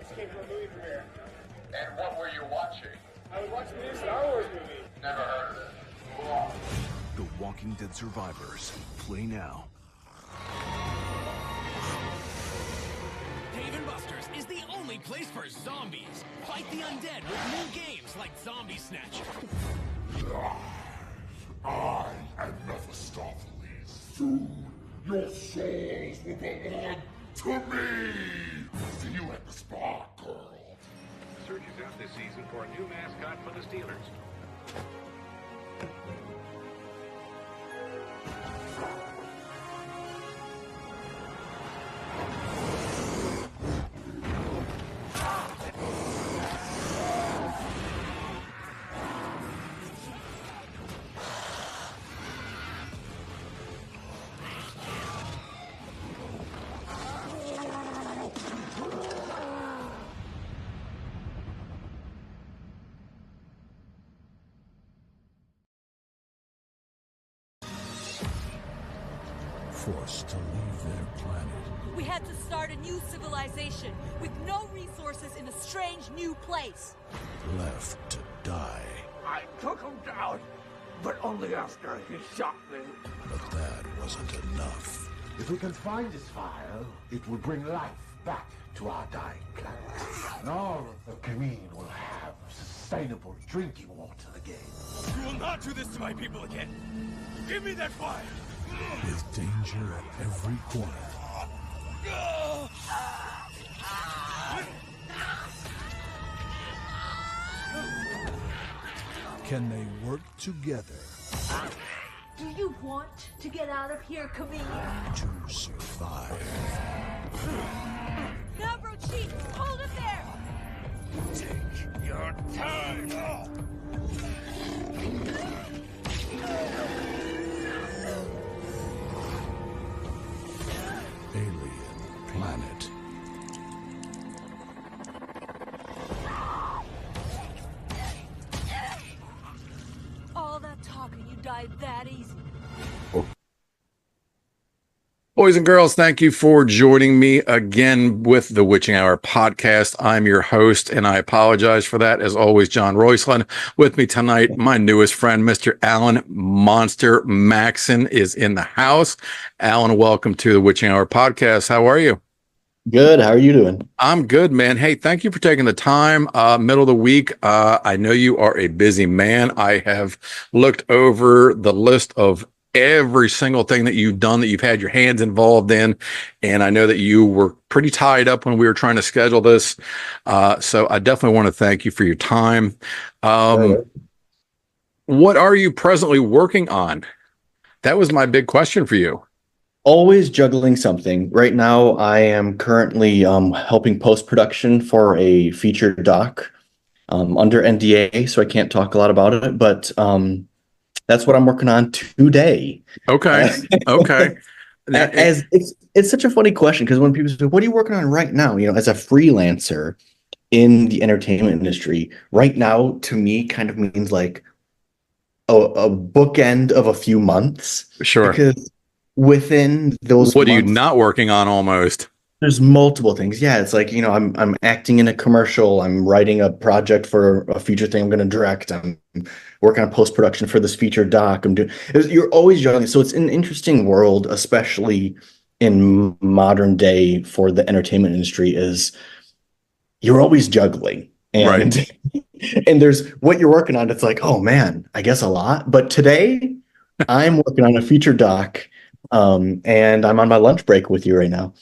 just came from a movie premiere. And what were you watching? I was watching the new Star Wars movie. Never heard of it. The Walking Dead survivors play now. Dave & Buster's is the only place for zombies. Fight the undead with new games like Zombie Snatcher. I am Mephistopheles. Soon, your souls will belong to me. See you at the spa, girl. Search is out this season for a new mascot for the Steelers. Forced to leave their planet. We had to start a new civilization with no resources in a strange new place. Left to die. I took him down, but only after he shot me. But that wasn't enough. If we can find this fire, it will bring life back to our dying planet. And all of the community will have sustainable drinking water again. You will not do this to my people again. Give me that fire. With danger at every corner. Can they work together Do you want to get out of here, Camille? to survive? Navro Chief, hold it there! Take your time. Alien planet. All that talking, you died that easy. Boys and girls, thank you for joining me again with the Witching Hour podcast. I'm your host, and I apologize for that. As always, John Royceland. With me tonight, my newest friend, Mr. Alan Monster Maxson, is in the house. Alan, welcome to the Witching Hour podcast. How are you? Good. How are you doing? I'm good, man. Hey, thank you for taking the time. Middle of the week. I know you are a busy man. I have looked over the list of every single thing that you've done, that you've had your hands involved in. And I know that you were pretty tied up when we were trying to schedule this. So I definitely want to thank you for your time. What are you presently working on? That was my big question for you. Always juggling something. Right now, I am currently helping post-production for a feature doc under NDA, so I can't talk a lot about it, but that's what I'm working on today. Okay. Okay. As it's such a funny question, because when people say, "What are you working on right now?" You know, as a freelancer in the entertainment industry, right now to me kind of means like a bookend of a few months. Sure. Because within those what are you months, not working on almost? there's multiple things. Yeah, it's like, you know, I'm acting in a commercial. I'm writing a project for a feature thing I'm going to direct. I'm working on post-production for this feature doc. You're always juggling. So it's an interesting world, especially in modern day for the entertainment industry, is you're always juggling. And, Right. and there's what you're working on. It's like, oh man, I guess a lot. But today I'm working on a feature doc, and I'm on my lunch break with you right now.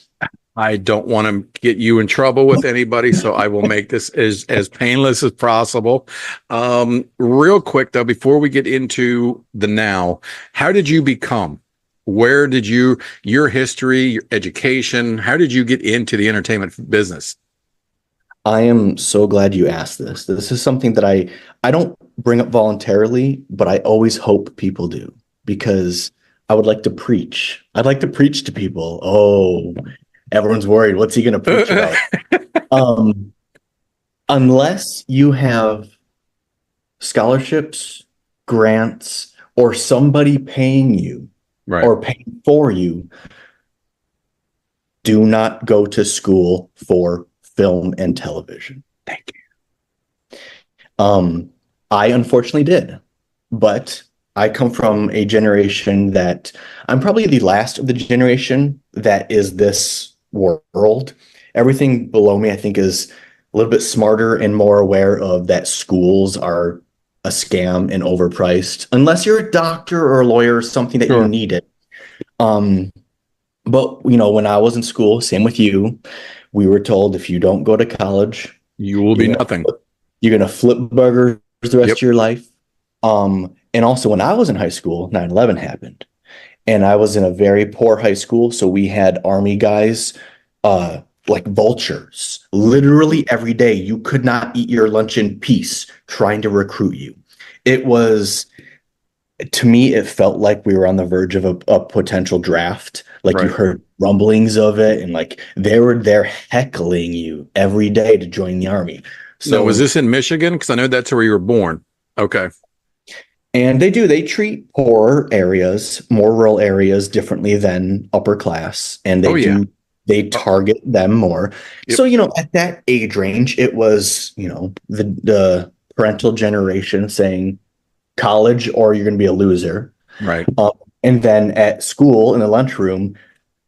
I don't want to get you in trouble with anybody, so I will make this as painless as possible. Real quick, though, before we get into the now, how did you become? Where did your history, your education, how did you get into the entertainment business? I am so glad you asked this. This is something that I don't bring up voluntarily, but I always hope people do, because I would like to preach. I'd like to preach to people. Oh, everyone's worried. What's he going to preach about? Unless you have scholarships, grants, or somebody paying you Right. or paying for you, do not go to school for film and television. Thank you. I unfortunately did, but I come from a generation that I'm probably the last of the generation that is this world. Everything below me, I think, is a little bit smarter and more aware of that schools are a scam and overpriced, unless you're a doctor or a lawyer or something that Sure. you need it. But when I was in school, same with you, we were told if you don't go to college, You will be nothing. You're gonna flip burgers the rest of your life. And also when I was in high school, 9/11 happened. And I was in a very poor high school, so we had Army guys like vultures. Literally every day, you could not eat your lunch in peace trying to recruit you. It was, to me, it felt like we were on the verge of a potential draft. Like you heard rumblings of it, and like they were there heckling you every day to join the Army. So was this in Michigan? Because I know that's where you were born. Okay. And they treat poorer areas, more rural areas differently than upper class. And they target them more. Yep. So, at that age range, it was, the parental generation saying college or you're going to be a loser. Right. And then at school in the lunchroom,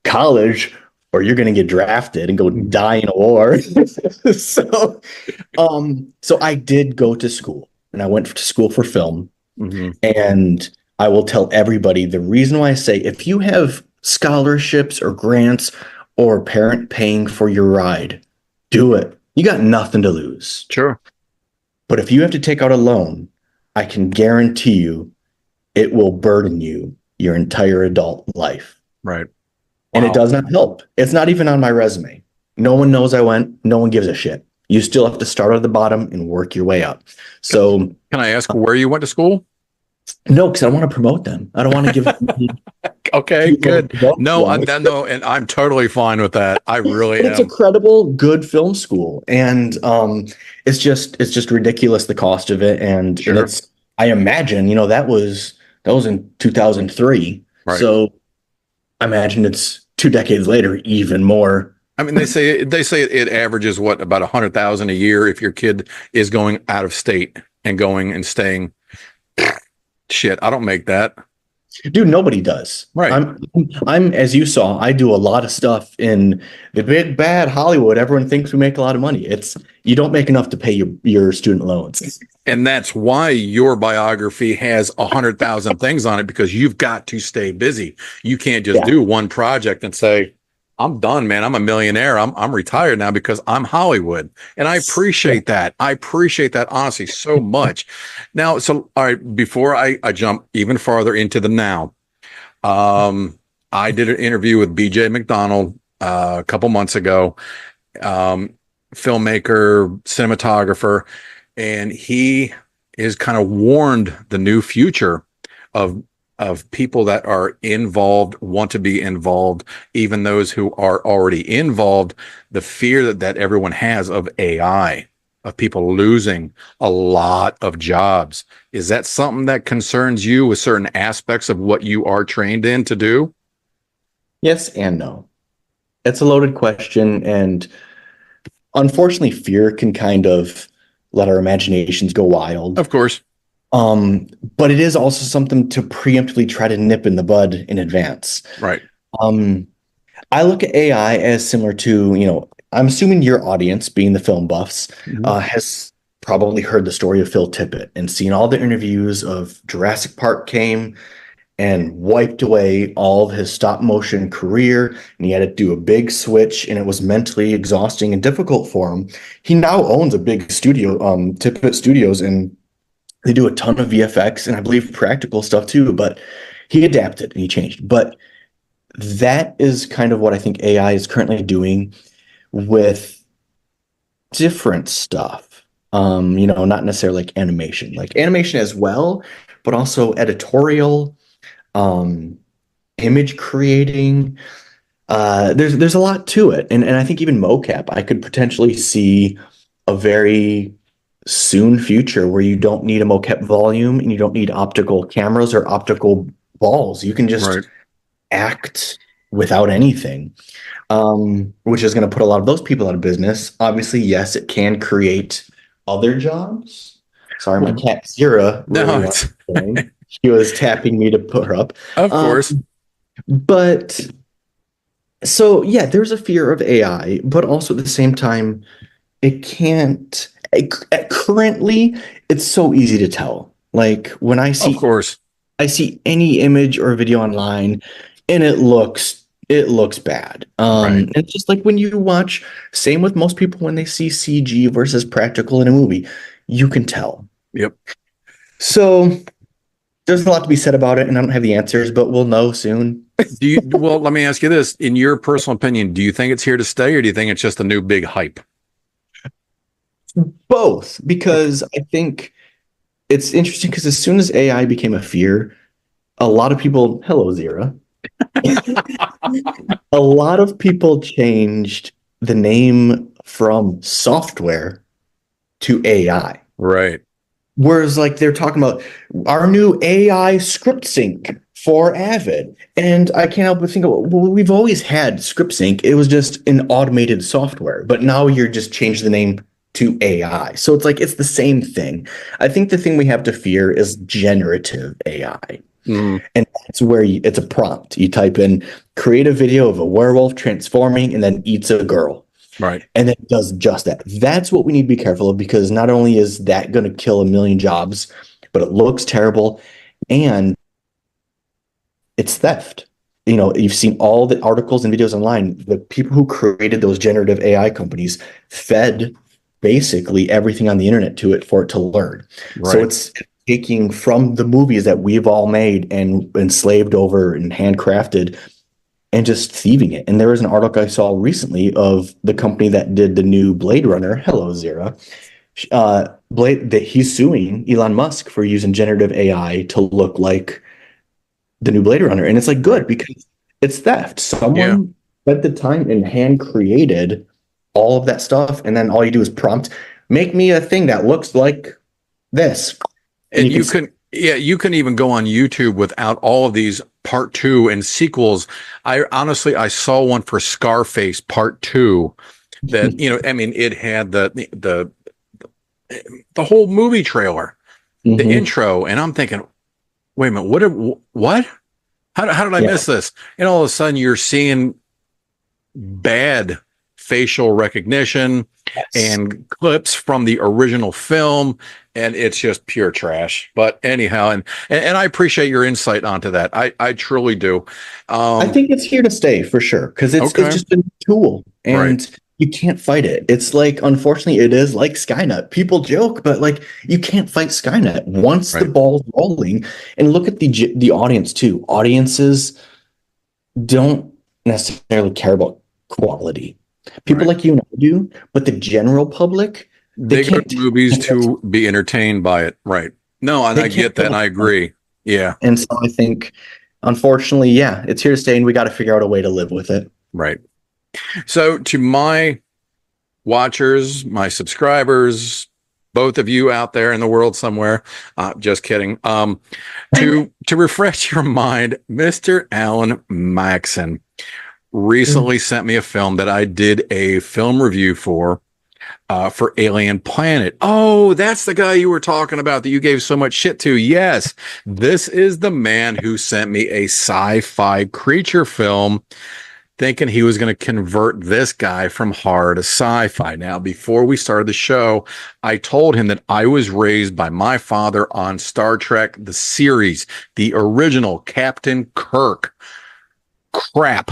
college or you're going to get drafted and go die in a war. So I did go to school, and I went to school for film. Mm-hmm. And I will tell everybody the reason why I say if you have scholarships or grants or parent paying for your ride, do it. You got nothing to lose. Sure. But if you have to take out a loan, I can guarantee you it will burden you your entire adult life. Right. And it does not help. It's not even on my resume. No one knows I went. No one gives a shit. You still have to start at the bottom and work your way up. So can I ask where you went to school? No, because I don't want to promote them. I don't want to give Okay, good. No, and I'm totally fine with that. I really am. It's a credible, good film school. And it's just ridiculous, the cost of it. And, sure. I imagine, that was in 2003. Right. So I imagine it's 2 decades later, even more. I mean, they say it averages what, about $100,000 a year if your kid is going out of state and going and staying. Shit, I don't make that. Dude, nobody does. Right. I'm as you saw, I do a lot of stuff in the big bad Hollywood. Everyone thinks we make a lot of money. You don't make enough to pay your student loans. And that's why your biography has 100,000 things on it, because you've got to stay busy. You can't just do one project and say, I'm done, man. I'm a millionaire. I'm retired now because I'm Hollywood. And I appreciate that. I appreciate that honestly so much. Now, so all right, before I jump even farther into the now, I did an interview with BJ McDonald a couple months ago, filmmaker, cinematographer, and he is kind of warned the new future of people that are involved, want to be involved, even those who are already involved, the fear that everyone has of AI, of people losing a lot of jobs. Is that something that concerns you with certain aspects of what you are trained in to do? Yes and no. It's a loaded question. And unfortunately, fear can kind of let our imaginations go wild. Of course. But it is also something to preemptively try to nip in the bud in advance. Right. I look at AI as similar to, I'm assuming your audience, being the film buffs, has probably heard the story of Phil Tippett and seen all the interviews of Jurassic Park came and wiped away all of his stop motion career, and he had to do a big switch, and it was mentally exhausting and difficult for him. He now owns a big studio, Tippett Studios, and they do a ton of VFX and I believe practical stuff too, but he adapted and he changed. But that is kind of what I think AI is currently doing with different stuff. Not necessarily like animation as well, but also editorial, image creating. There's a lot to it. And I think even mocap, I could potentially see a very soon future where you don't need a mocap volume and you don't need optical cameras or optical balls. You can just act without anything. which is going to put a lot of those people out of business. Obviously, yes, it can create other jobs. Sorry, my cat Zira really No, wants to join. She was tapping me to put her up. of course. But so yeah, there's a fear of AI, but also at the same time, it can't. Currently, it's so easy to tell. Like when Of course. I see any image or video online, and it looks bad. Right. And it's just like when you watch. Same with most people when they see CG versus practical in a movie, you can tell. Yep. So there's a lot to be said about it, and I don't have the answers, but we'll know soon. Well, let me ask you this. In your personal opinion, do you think it's here to stay, or do you think it's just a new big hype? Both, because I think it's interesting because as soon as AI became a fear, a lot of people, hello, Zira. A lot of people changed the name from software to AI. Right. Whereas, like, they're talking about our new AI script sync for Avid. And I can't help but think, well, we've always had script sync. It was just an automated software, but now you're just changing the name to AI. So it's like, it's the same thing. I think the thing we have to fear is generative AI. Mm. And that's where it's a prompt. You type in, create a video of a werewolf transforming and then eats a girl. Right. And it does just that. That's what we need to be careful of, because not only is that going to kill a million jobs, but it looks terrible and it's theft. You know, you've seen all the articles and videos online. The people who created those generative AI companies fed basically everything on the internet to it for it to learn. Right. So it's taking from the movies that we've all made and enslaved over and handcrafted and just thieving it. And there was an article I saw recently of the company that did the new Blade Runner. Hello, Zira. That he's suing Elon Musk for using generative AI to look like the new Blade Runner. And it's like, good, because it's theft. Someone spent the time and hand created all of that stuff. And then all you do is prompt, make me a thing that looks like this. And you can even go on YouTube without all of these part 2 and sequels. I saw one for Scarface part 2 that, you know, I mean, it had the whole movie trailer, the intro, and I'm thinking, wait a minute, what? How did I miss this? And all of a sudden you're seeing bad facial recognition and clips from the original film, and it's just pure trash. But anyhow, and I appreciate your insight onto that. I truly do. I think it's here to stay for sure, because it's just a tool, and you can't fight it. It's like, unfortunately, it is like Skynet. People joke, but like, you can't fight Skynet once the ball's rolling. And look at the audience too. Audiences don't necessarily care about quality. People like you and I do, but the general public, they go to movies to be entertained by it. Right. No, and I get that, and I agree. Yeah. And so I think, unfortunately, it's here to stay, and we got to figure out a way to live with it. Right. So to my watchers, my subscribers, both of you out there in the world somewhere, just kidding. To refresh your mind, Mr. Alan Maxson recently sent me a film that I did a film review for Alien Planet. Oh, that's the guy you were talking about that you gave so much shit to. Yes, this is the man who sent me a sci-fi creature film, thinking he was going to convert this guy from horror to sci-fi. Now, before we started the show, I told him that I was raised by my father on Star Trek, the series, the original Captain Kirk. Crap.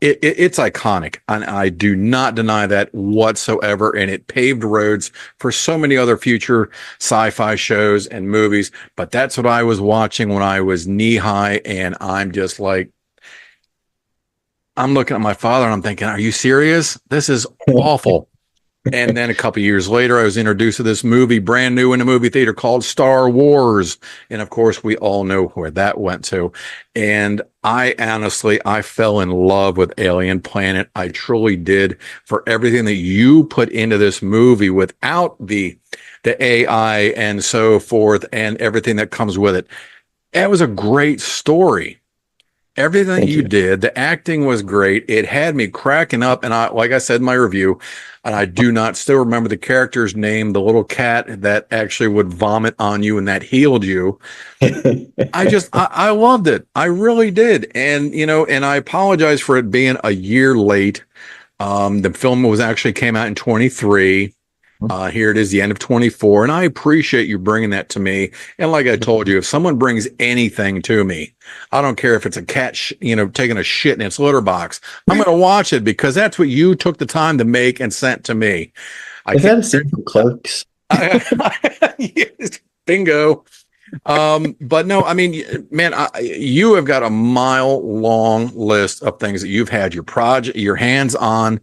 It's iconic, and I do not deny that whatsoever, and it paved roads for so many other future sci-fi shows and movies, but that's what I was watching when I was knee-high, and I'm just like, I'm looking at my father, and I'm thinking, are you serious? This is awful. And then a couple years later, I was introduced to this movie, brand new in a movie theater, called Star Wars. And of course, we all know where that went to. And I fell in love with Alien Planet. I truly did, for everything that you put into this movie without the AI and so forth and everything that comes with it. It was a great story. Everything Thank you you. did, the acting was great. It had me cracking up. And like I said in my review, and I do not still remember the character's name, the little cat that actually would vomit on you and that healed you. I loved it. I really did. And, and I apologize for it being a year late. The film came out in 23. Here it is, the end of 24. And I appreciate you bringing that to me. And like I told you, if someone brings anything to me, I don't care if it's a cat, taking a shit in its litter box, I'm going to watch it because that's what you took the time to make and sent to me. Is that a scene from Clerks? Yes, bingo. But no, I mean, man, you have got a mile-long list of things that you've had your hands on.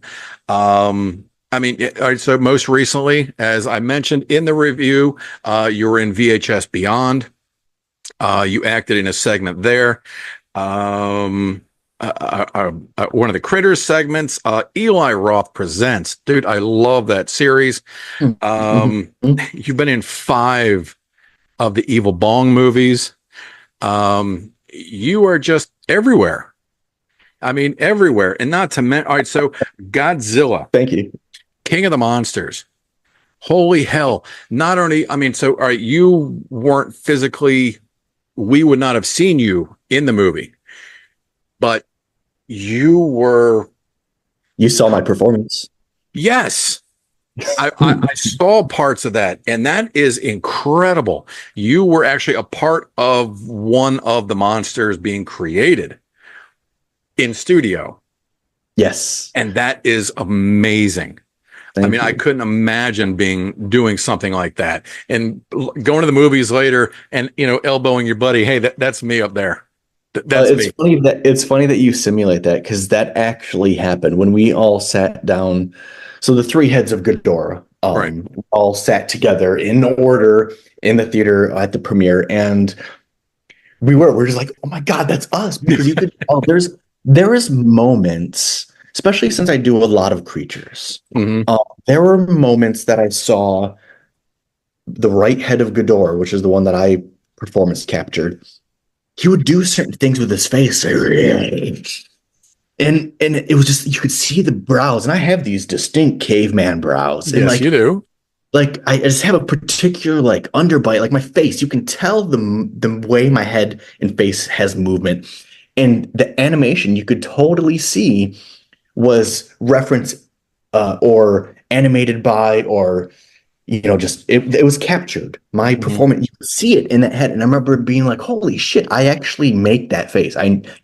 I mean, all right, so most recently, as I mentioned in the review, you were in VHS Beyond. You acted in a segment there. One of the Critters segments, Eli Roth Presents. Dude, I love that series. You've been in 5 of the Evil Bong movies. You are just everywhere. I mean, everywhere. And not to mention, all right, so Godzilla. Thank you. King of the Monsters. Holy hell. Not only, I mean, so, all right, you weren't physically, we would not have seen you in the movie, but you saw my performance. Yes. I saw parts of that, and that is incredible. You were actually a part of one of the monsters being created in studio. Yes. And that is amazing. Thank you. I couldn't imagine doing something like that and going to the movies later and, elbowing your buddy. Hey, that's me up there. That's me. It's funny that you simulate that because that actually happened when we all sat down. So the 3 heads of Ghidorah all sat together in order in the theater at the premiere, and we're just like, oh my God, that's us, because you could tell there is moments, especially since I do a lot of creatures. There were moments that I saw the right head of Ghidorah, which is the one that I performance captured. He would do certain things with his face. And it was just, you could see the brows, and I have these distinct caveman brows. And yes, you do. Like I just have a particular underbite, like my face. You can tell the way my head and face has movement, and the animation you could totally see was referenced or animated by, or just it was captured. My performance, you could see it in that head, and I remember being like, "Holy shit! I actually make that face.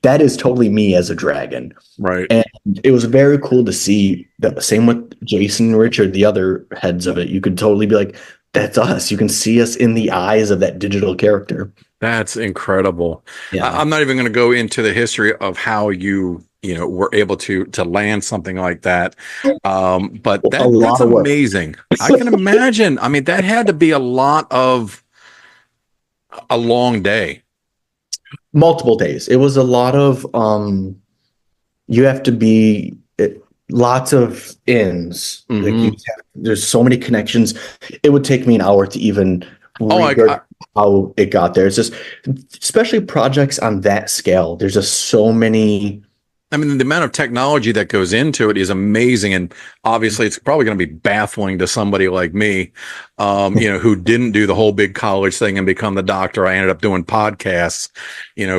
That is totally me as a dragon." Right. And it was very cool to see. The same with Jason and Richard, the other heads of it. You could totally be like, "That's us." You can see us in the eyes of that digital character. That's incredible. Yeah. I'm not even going to go into the history of how you were able to land something like that. But that's amazing. I can imagine. I mean, that had to be a long day. Multiple days. It was a lot of, you have to be lots of ins. There's so many connections. It would take me an hour to even how it got there. It's just, especially projects on that scale, there's just so many. I mean, the amount of technology that goes into it is amazing. And obviously it's probably going to be baffling to somebody like me, who didn't do the whole big college thing and become the doctor. I ended up doing podcasts,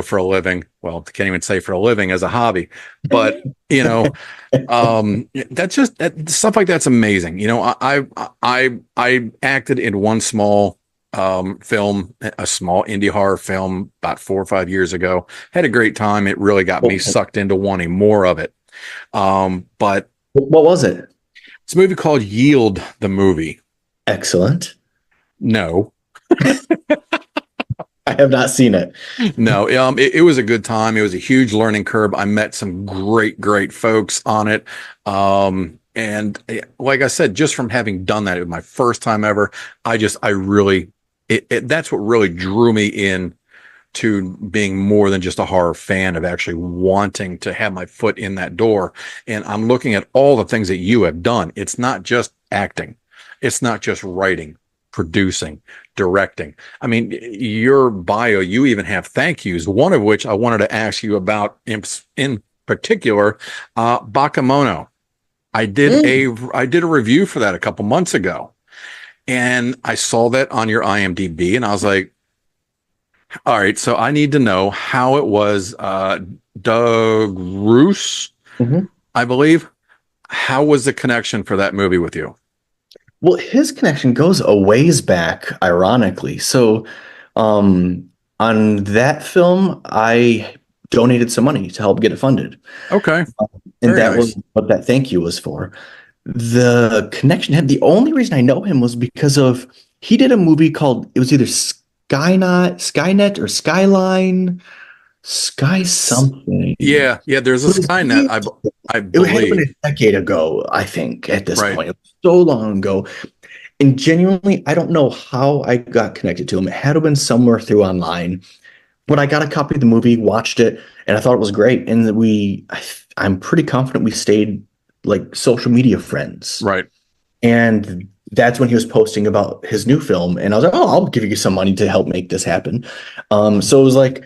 for a living. Well, I can't even say for a living, as a hobby, but, that's just stuff like that's amazing. I acted in one small film, a small indie horror film about 4 or 5 years ago. Had a great time. It really got me sucked into wanting more of it. But what was it? It's a movie called Yield, the movie. Excellent. No. I have not seen it. No, it was a good time. It was a huge learning curve. I met some great folks on it. And like I said, just from having done that, it was my first time ever. That's what really drew me in to being more than just a horror fan, of actually wanting to have my foot in that door. And I'm looking at all the things that you have done. It's not just acting. It's not just writing, producing, directing. I mean, your bio, you even have thank yous, one of which I wanted to ask you about in particular, Bakemono. I did a review for that a couple months ago, and I saw that on your IMDb, and I was like, all right, so I need to know how it was. Doug Roos, I believe. How was the connection for that movie with you? Well, his connection goes a ways back, ironically. So, on that film, I donated some money to help get it funded. Okay. And Very that nice. was what that thank you was for. The connection had the only reason I know him was because of he did a movie called it was either Skynet or Skyline, Sky something. Yeah, there's a Skynet, I It had been believe. a decade ago, I think, at this Right. point. It was so long ago. And genuinely, I don't know how I got connected to him. It had to have been somewhere through online. But I got a copy of the movie, watched it, and I thought it was great. And I'm pretty confident we stayed like social media friends. Right. And that's when he was posting about his new film. And I was like, oh, I'll give you some money to help make this happen. So it was like,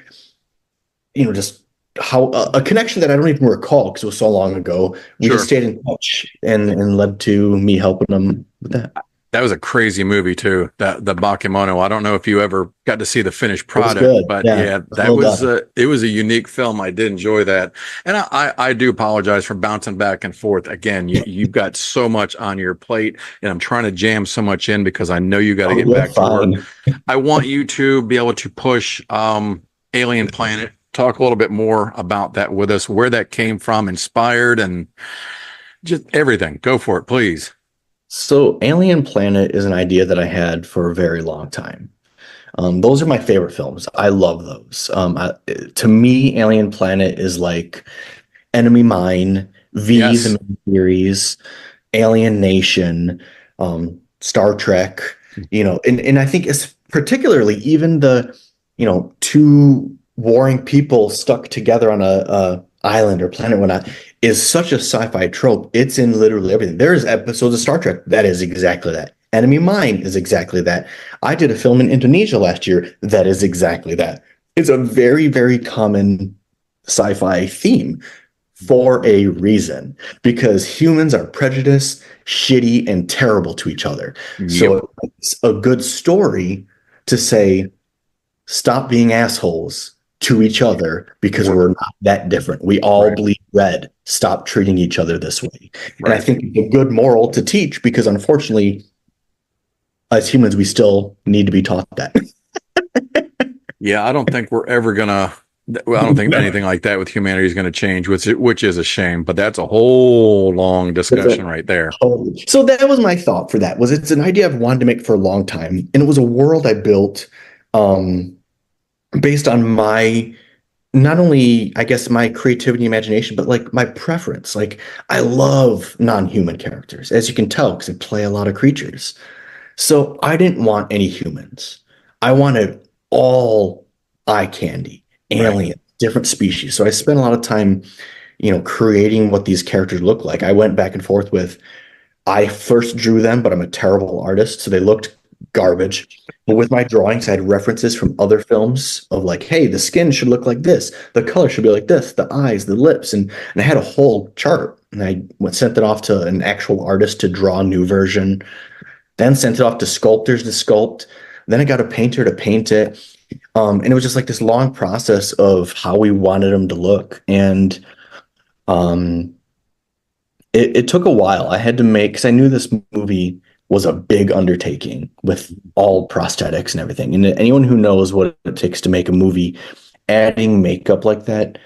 just how a connection that I don't even recall because it was so long ago. We Sure. just stayed in touch and led to me helping him with that. That was a crazy movie too. The Bakemono. I don't know if you ever got to see the finished product, good. but Yeah, that well was it was a unique film. I did enjoy that, and I do apologize for bouncing back and forth. Again, you've got so much on your plate, and I'm trying to jam so much in because I know you got to get you're back to fine. work. I want you to be able to push Alien Planet. Talk a little bit more about that with us, where that came from, inspired, and just everything. Go for it, please. So Alien Planet is an idea that I had for a very long time. Those are my favorite films. I love those. To me, Alien Planet is like Enemy Mine, V, Yes. the series, Alien Nation, Star Trek, and I think it's particularly even the, two warring people stuck together on a island or planet, whatnot, is such a sci-fi trope. It's in literally everything. There's episodes of Star Trek that is exactly that. Enemy Mine is exactly that. I did a film in Indonesia last year that is exactly that. It's a very, very common sci-fi theme for a reason, because humans are prejudiced, shitty, and terrible to each other. So it's a good story to say, stop being assholes to each other because we're not that different. We all bleed red. Stop treating each other this way. And I think it's a good moral to teach because unfortunately, as humans, we still need to be taught that. Yeah, I don't think we're ever gonna. Well, I don't think anything like that with humanity is going to change, which is a shame. But that's a whole long discussion right there. So that was my thought for that. Was it's an idea I've wanted to make for a long time, and it was a world I built based on my, not only I guess my creativity, imagination, but like my preference. Like I love non-human characters, as you can tell, because I play a lot of creatures. So I didn't want any humans. I wanted all eye candy, alien, different species. So I spent a lot of time, creating what these characters look like. I went back and forth with, I first drew them, but I'm a terrible artist, so they looked garbage. But with my drawings, I had references from other films of like, hey, the skin should look like this, the color should be like this, the eyes, the lips, and I had a whole chart. And I sent it off to an actual artist to draw a new version, then sent it off to sculptors to sculpt. Then I got a painter to paint it. And it was just like this long process of how we wanted them to look. And it took a while. I had to make, because I knew this movie was a big undertaking with all prosthetics and everything. And anyone who knows what it takes to make a movie, adding makeup like that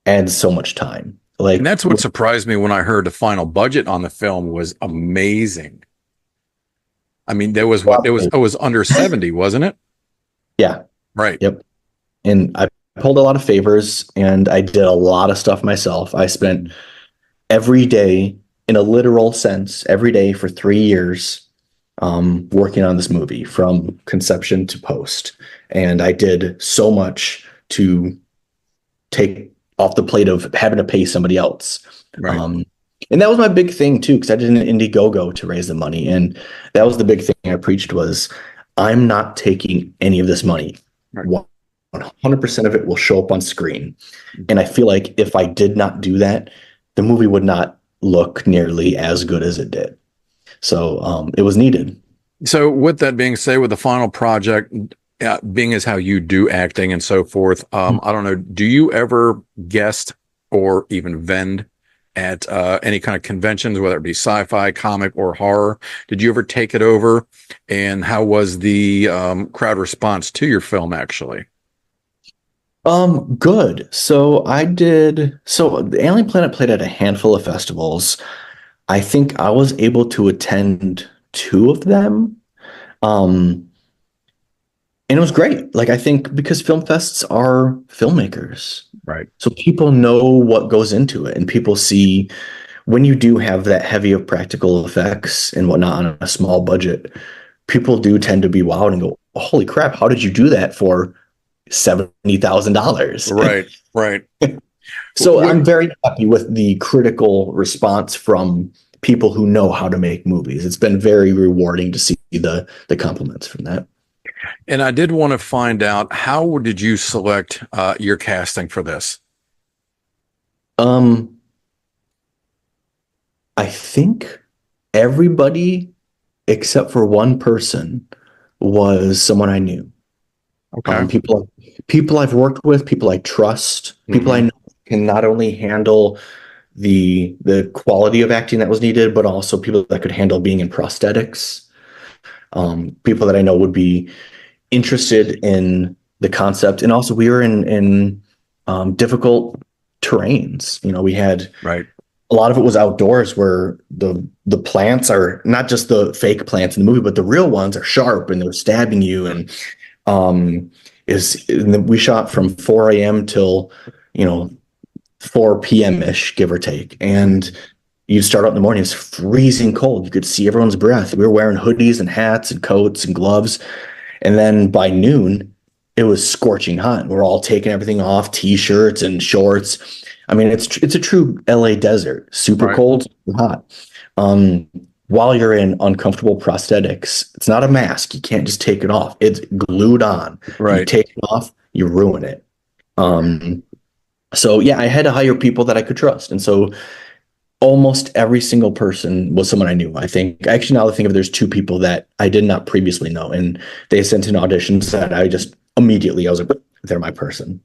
adds so much time. Like, And that's what surprised me when I heard the final budget on the film was amazing. I mean, there was what it was under 70, wasn't it? Yeah. Right. Yep. And I pulled a lot of favors and I did a lot of stuff myself. I spent every day, in a literal sense, every day for 3 years working on this movie from conception to post. And I did so much to take off the plate of having to pay somebody else. Right. And that was my big thing too, because I did an Indiegogo to raise the money. And that was the big thing I preached was I'm not taking any of this money. Right. 100% of it will show up on screen. And I feel like if I did not do that, the movie would not look nearly as good as it did. So it was needed. So with that being said, with the final project being as how you do acting and so forth, I don't know, do you ever guest or even vend at any kind of conventions, whether it be sci-fi, comic, or horror? Did you ever take it over? And how was the crowd response to your film, actually? Good. So the Alien Planet played at a handful of festivals. I think I was able to attend 2 of them. And it was great. Like, I think because film fests are filmmakers. Right. So people know what goes into it, and people see when you do have that heavy of practical effects and whatnot on a small budget, people do tend to be wowed and go, holy crap, how did you do that for $70,000? Right, right. So I'm very happy with the critical response from people who know how to make movies. It's been very rewarding to see the compliments from that. And I did want to find out, how did you select your casting for this? I think everybody except for one person was someone I knew. Okay. People I've worked with, people I trust, people I know can not only handle the quality of acting that was needed, but also people that could handle being in prosthetics. People that I know would be interested in the concept. And also we were in difficult terrains. You know, we had a lot of it was outdoors where the plants are not just the fake plants in the movie, but the real ones are sharp and they're stabbing you. And we shot from 4 a.m. till, 4 p.m. ish, give or take. And you start out in the morning, it's freezing cold. You could see everyone's breath. We were wearing hoodies and hats and coats and gloves. And then by noon, it was scorching hot. We're all taking everything off, t-shirts and shorts. I mean, it's a true LA desert, super cold, super hot. While you're in uncomfortable prosthetics, it's not a mask. You can't just take it off. It's glued on. Right. You take it off, you ruin it. So yeah, I had to hire people that I could trust. And so almost every single person was someone I knew. I think, actually, now that I think of it, there's 2 people that I did not previously know, and they sent in auditions that I just immediately, I was like, they're my person.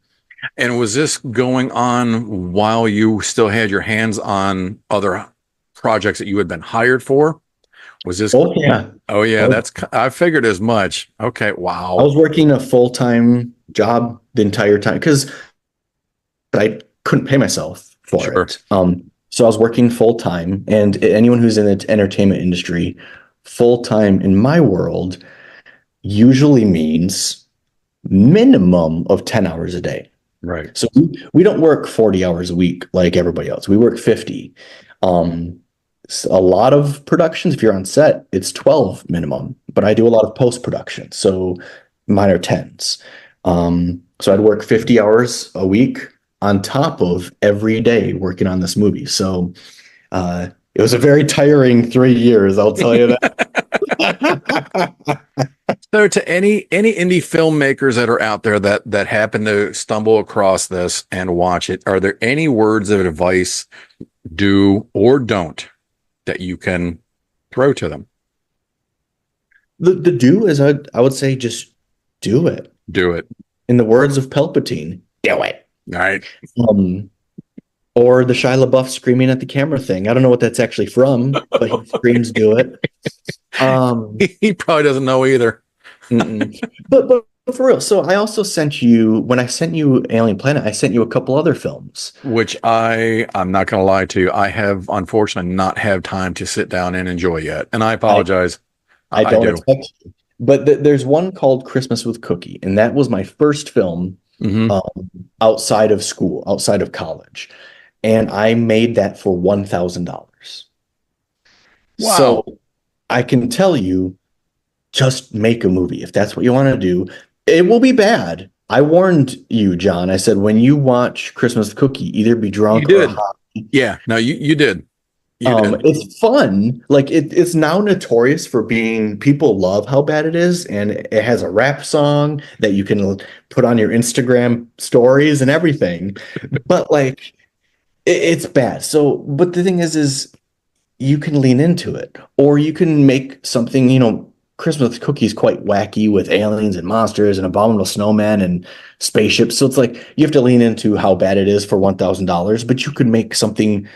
And was this going on while you still had your hands on other projects that you had been hired for? Was this? Oh yeah. Oh yeah. I figured as much. Okay. Wow. I was working a full-time job the entire time because I couldn't pay myself for it. So I was working full-time, and anyone who's in the entertainment industry, full-time in my world usually means minimum of 10 hours a day. Right. So we don't work 40 hours a week like everybody else. We work 50. So a lot of productions, if you're on set, it's 12 minimum, but I do a lot of post-production. So mine are 10s. So I'd work 50 hours a week on top of every day working on this movie. So it was a very tiring 3 years, I'll tell you that. So to any indie filmmakers that are out there that happen to stumble across this and watch it, are there any words of advice, do or don't, that you can throw to them? The do is I would say just do it. Do it. In the words of Palpatine, do it. All right. Or the Shia LaBeouf screaming at the camera thing. I don't know what that's actually from, but he screams, do it. He probably doesn't know either. But for real, so I also sent you, when I sent you Alien Planet, I sent you a couple other films. Which I'm not going to lie to you, I have unfortunately not had time to sit down and enjoy yet. And I apologize. I don't expect you. But there's one called Christmas with Cookie, and that was my first film outside of school, outside of college. And I made that for $1,000. Wow. So I can tell you, just make a movie. If that's what you want to do, it will be bad. I warned you, John. I said, when you watch Christmas with Cookie, either be drunk or high. Yeah, no, you did. You did. It's fun. Like it's now notorious for being, people love how bad it is, and it has a rap song that you can put on your Instagram stories and everything. But like it's bad. So, but the thing is you can lean into it, or you can make something, Christmas cookies quite wacky with aliens and monsters and abominable snowmen and spaceships. So it's like you have to lean into how bad it is for $1,000, but you could make something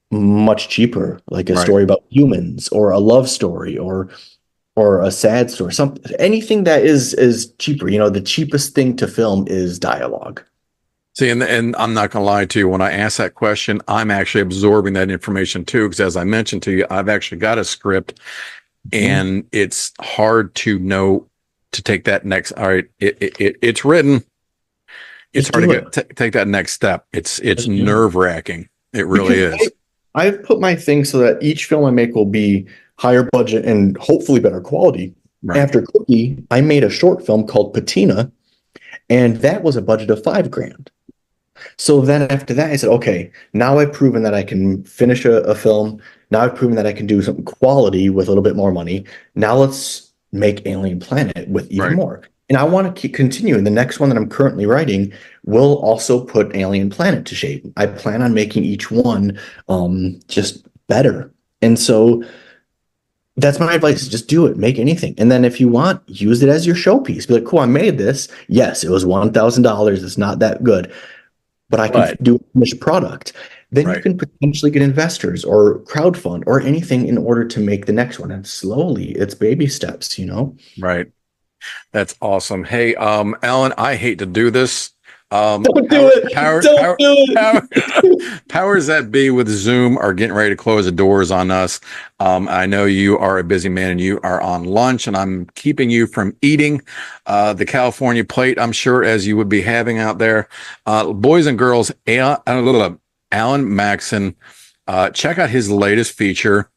much cheaper, like a story about humans, or a love story, or a sad story, anything that is cheaper. The cheapest thing to film is dialogue. See, and I'm not going to lie to you. When I ask that question, I'm actually absorbing that information too, because as I mentioned to you, I've actually got a script, and it's hard to know to take that next. All right, it's written. It's hard to take that next step. It's nerve wracking. It really is. I've put my thing so that each film I make will be higher budget and hopefully better quality. Right. After Cookie, I made a short film called Patina, and that was a budget of $5,000. So then after that, I said, okay, now I've proven that I can finish a film. Now I've proven that I can do something quality with a little bit more money. Now let's make Alien Planet with even more. And I want to keep continuing. The next one that I'm currently writing will also put Alien Planet to shape. I plan on making each one just better. And so that's my advice. Just do it. Make anything. And then if you want, use it as your showpiece. Be like, cool, I made this. Yes, it was $1,000. It's not that good, but I can do a finished product. Then you can potentially get investors or crowdfund or anything in order to make the next one. And slowly, it's baby steps, Right. That's awesome. Hey, Alan, I hate to do this. Don't do it. Powers that be with Zoom are getting ready to close the doors on us. I know you are a busy man and you are on lunch, and I'm keeping you from eating the California plate, I'm sure, as you would be having out there. Boys and girls, Alan Maxson, check out his latest feature,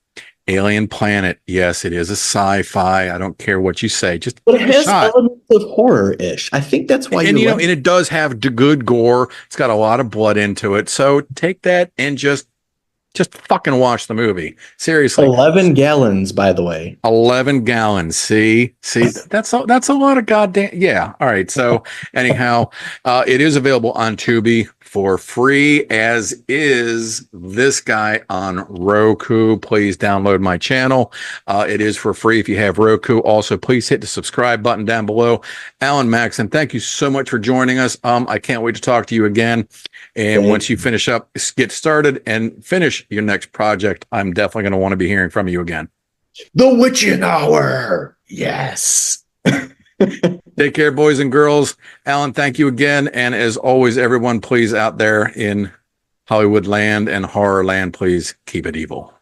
Alien Planet. Yes, it is a sci-fi. I don't care what you say. But it has elements of horror-ish. I think that's why. And and it does have good gore. It's got a lot of blood into it. So take that and just fucking watch the movie. Seriously. 11 gallons, by the way. 11 gallons. See, that's a lot of goddamn. Yeah. All right. So anyhow, it is available on Tubi for free, as is this guy on Roku. Please download my channel. It is for free if you have Roku. Also, please hit the subscribe button down below. Alan Maxson, thank you so much for joining us. I can't wait to talk to you again. And once you finish up, get started and finish your next project, I'm definitely going to want to be hearing from you again. The Witching Hour. Yes. Take care, boys and girls. Alan, thank you again. And as always, everyone, please, out there in Hollywood land and horror land, please keep it evil.